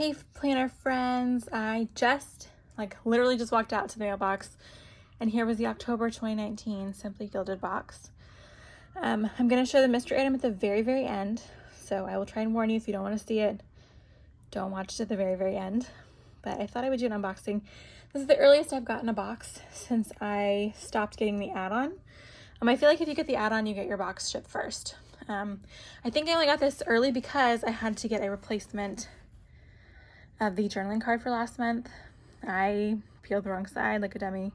Hey planner friends, I literally just walked out to the mailbox and here was the October 2019 Simply Gilded box. I'm going to show the mystery item at the very end, so I will try and warn you if you don't want to see it, don't watch it at the very end. But I thought I would do an unboxing. This is the earliest I've gotten a box since I stopped getting the add-on. I feel like if you get the add-on, you get your box shipped first. I think I only got this early because I had to get a replacement of the journaling card for last month. I peeled the wrong side like a dummy,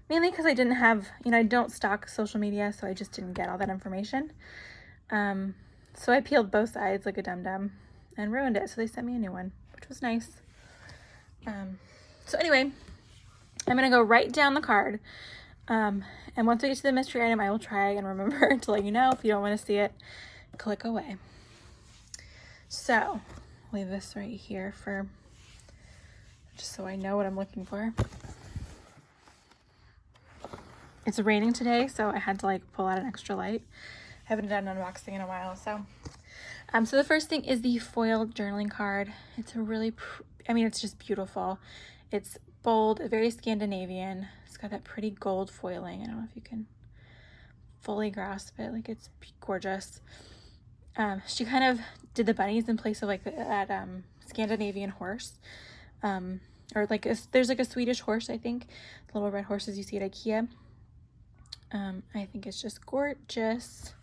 mainly because I didn't have, I don't stock social media, so I just didn't get all that information. So I peeled both sides like a dum-dum and ruined it, so they sent me a new one, which was nice. So anyway, I'm gonna go right down the card, and once we get to the mystery item, I will try and remember to let you know. If you don't want to see it, click away. So leave this right here for just so I know what I'm looking for. It's raining today, so I had to pull out an extra light. I haven't done an unboxing in a while, so the first thing is the foiled journaling card. It's a really, it's just beautiful. It's bold, very Scandinavian. It's got that pretty gold foiling. I don't know if you can fully grasp it. It's gorgeous. She kind of did the bunnies in place of that Scandinavian horse. There's a Swedish horse, I think. The little red horses you see at IKEA. I think it's just gorgeous.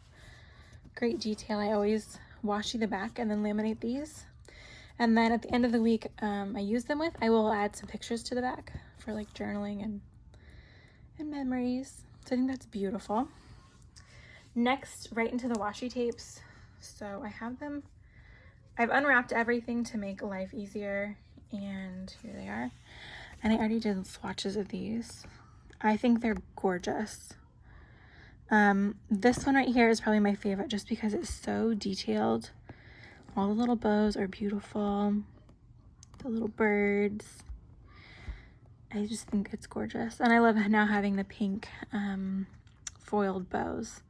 Great detail. I always washi the back and then laminate these. And then at the end of the week, I use them with, I will add some pictures to the back for journaling and memories. So I think that's beautiful. Next, right into the washi tapes. So I have them, I've unwrapped everything to make life easier, and here they are. And I already did swatches of these. I think they're gorgeous. This one right here is probably my favorite just because it's so detailed. All the little bows are beautiful. The little birds. I just think it's gorgeous. And I love now having the pink foiled bows.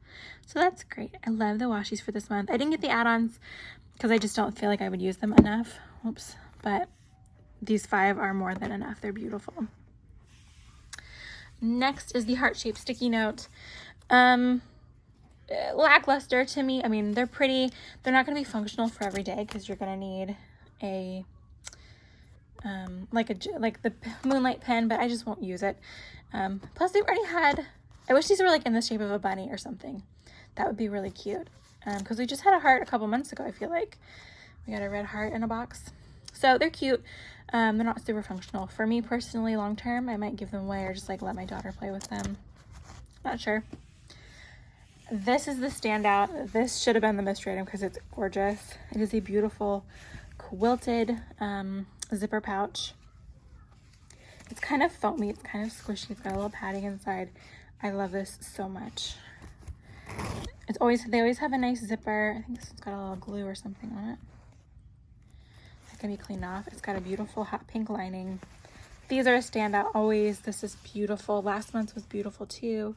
So that's great. I love the washi's for this month. I didn't get the add-ons because I just don't feel like I would use them enough. Oops. But these 5 are more than enough. They're beautiful. Next is the heart-shaped sticky note. Lackluster to me. They're pretty. They're not going to be functional for every day because you're going to need a the Moonlight pen, but I just won't use it. Plus they've already had, I wish these were in the shape of a bunny or something. That would be really cute. Because we just had a heart a couple months ago. I feel like we got a red heart in a box. So they're cute. They're not super functional. For me personally, long term, I might give them away or just let my daughter play with them. Not sure. This is the standout. This should have been the mystery item because it's gorgeous. It is a beautiful quilted zipper pouch. It's kind of foamy. It's kind of squishy. It's got a little padding inside. I love this so much. They always have a nice zipper. I think this one's got a little glue or something on it. It can be cleaned off. It's got a beautiful hot pink lining. These are a standout always. This is beautiful. Last month's was beautiful too.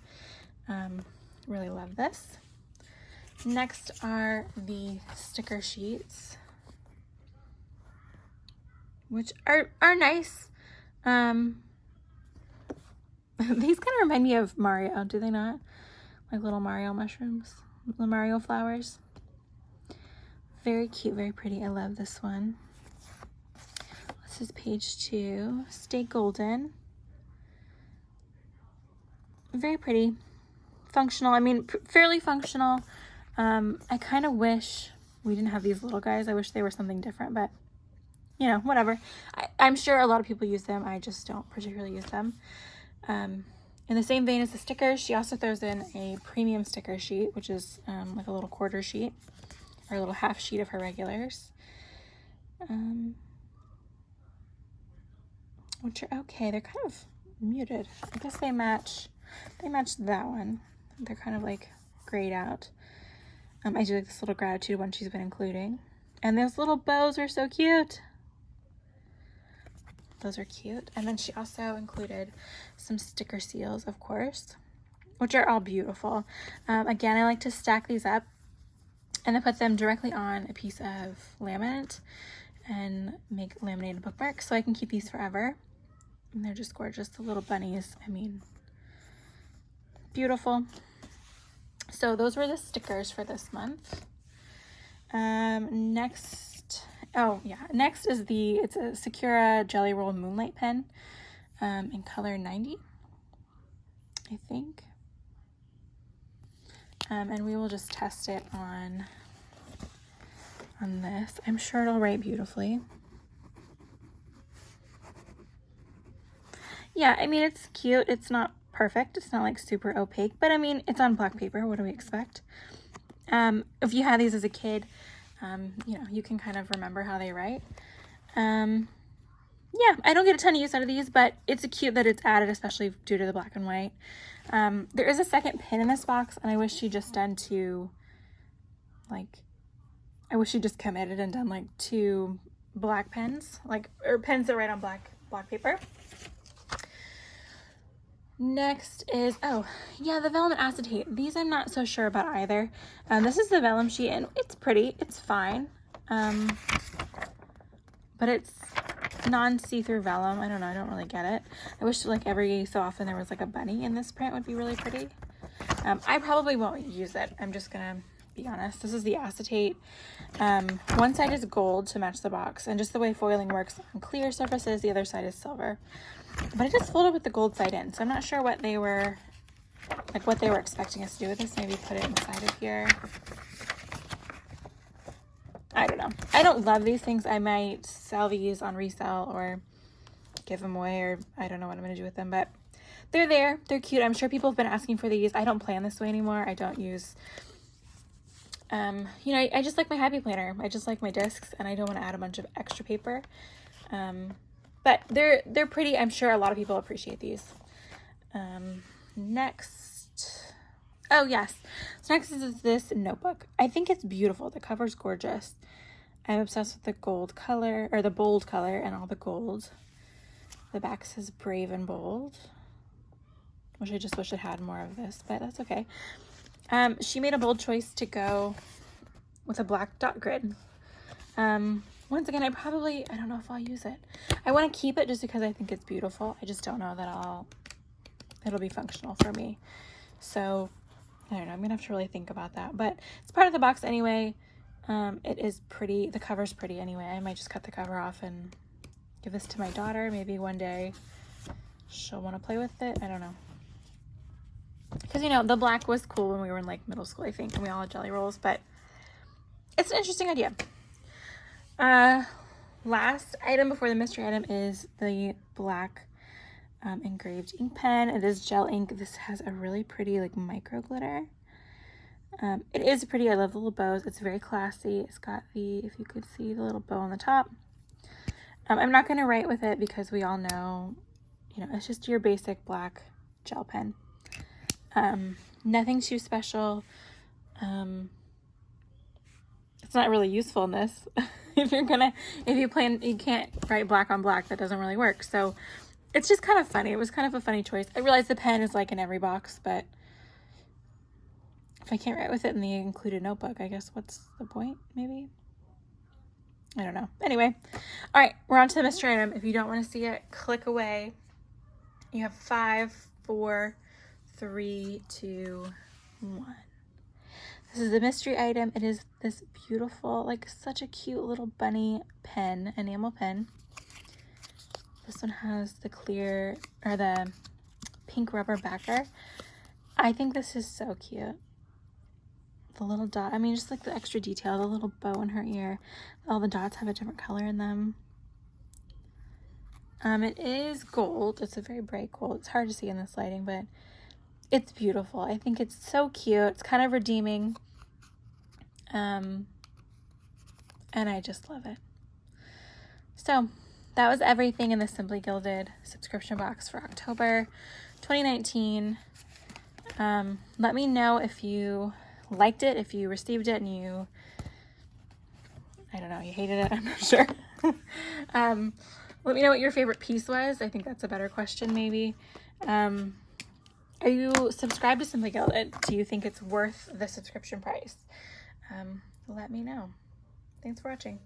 Really love this. Next are the sticker sheets, which are nice. These kind of remind me of Mario, do they not? Like little Mario mushrooms, little Mario flowers. Very cute, very pretty. I love this one. This is page 2. Stay golden. Very pretty. Functional. Fairly functional. I kind of wish we didn't have these little guys. I wish they were something different, but whatever. I'm sure a lot of people use them. I just don't particularly use them. In the same vein as the stickers, she also throws in a premium sticker sheet, which is like a little quarter sheet or a little half sheet of her regulars. Which are okay. They're kind of muted. I guess they match that one. They're kind of grayed out. I do like this little gratitude one she's been including. And those little bows are so cute. Those are cute. And then she also included some sticker seals, of course, which are all beautiful. Again, I like to stack these up and then put them directly on a piece of laminate and make laminated bookmarks so I can keep these forever. And they're just gorgeous, the little bunnies. I mean, beautiful. So those were the stickers for this month. Next is it's a Sakura Jelly Roll Moonlight pen in color 90, I think. And we will just test it on this. I'm sure it'll write beautifully. Yeah, I mean, it's cute. It's not perfect. It's not like super opaque, but I mean, it's on black paper. What do we expect? If you had these as a kid, you know, you can kind of remember how they write. Yeah, I don't get a ton of use out of these, but it's cute that it's added, especially due to the black and white. There is a second pin in this box, and I wish she just done I wish she just committed and done like 2 black pens, or pens that write on black paper. Next is, oh yeah, the vellum and acetate. These I'm not so sure about either. This is the vellum sheet, and it's pretty, it's fine. But it's non-see-through vellum. I don't know, I don't really get it. I wish like every so often there was like a bunny in this print, would be really pretty. I probably won't use it. I'm just gonna be honest. This is the acetate. One side is gold to match the box, and just the way foiling works on clear surfaces, the other side is silver. But it just folded with the gold side in, so I'm not sure what they were expecting us to do with this. Maybe put it inside of here. I don't know. I don't love these things. I might sell these on resale or give them away, or I don't know what I'm going to do with them, but they're there. They're cute. I'm sure people have been asking for these. I don't plan this way anymore. I don't use, you know, I just like my happy planner. I just like my discs, and I don't want to add a bunch of extra paper. But they're pretty. I'm sure a lot of people appreciate these. Next, oh yes, so next is this notebook. I think it's beautiful. The cover's gorgeous. I'm obsessed with the gold color, or the bold color, and all the gold. The back says brave and bold. I just wish it had more of this, but that's okay. She made a bold choice to go with a black dot grid. Once again, I don't know if I'll use it. I want to keep it just because I think it's beautiful. I just don't know that it'll be functional for me. So, I don't know. I'm going to have to really think about that. But it's part of the box anyway. It is pretty. The cover's pretty anyway. I might just cut the cover off and give this to my daughter. Maybe one day she'll want to play with it. I don't know. Because, you know, the black was cool when we were in, like, middle school, I think. And we all had jelly rolls. But it's an interesting idea. Last item before the mystery item is the black engraved ink pen. It is gel ink. This has a really pretty like micro glitter. It is pretty. I love the little bows. It's very classy. It's got if you could see the little bow on the top. I'm not going to write with it because we all know, you know, it's just your basic black gel pen. Nothing too special. It's not really useful in this. If you can't write black on black, that doesn't really work. So it's just kind of funny. It was kind of a funny choice. I realize the pen is like in every box, but if I can't write with it in the included notebook, I guess what's the point, maybe? I don't know. Anyway, all right, we're on to the mystery item. If you don't want to see it, click away. You have 5, 4, 3, 2, 1. This is the mystery item. It is this beautiful, like such a cute little bunny pen, enamel pen. This one has the clear, or the pink rubber backer. I think this is so cute. The little dot, I mean, just like the extra detail, the little bow in her ear. All the dots have a different color in them. It is gold. It's a very bright gold. It's hard to see in this lighting, but it's beautiful. I think it's so cute. It's kind of redeeming. And I just love it. So that was everything in the Simply Gilded subscription box for October 2019. Let me know if you liked it, if you received it and you, I don't know, you hated it. I'm not sure. Let me know what your favorite piece was. I think that's a better question, maybe. Are you subscribed to Simply Gilded? Do you think it's worth the subscription price? Let me know. Thanks for watching.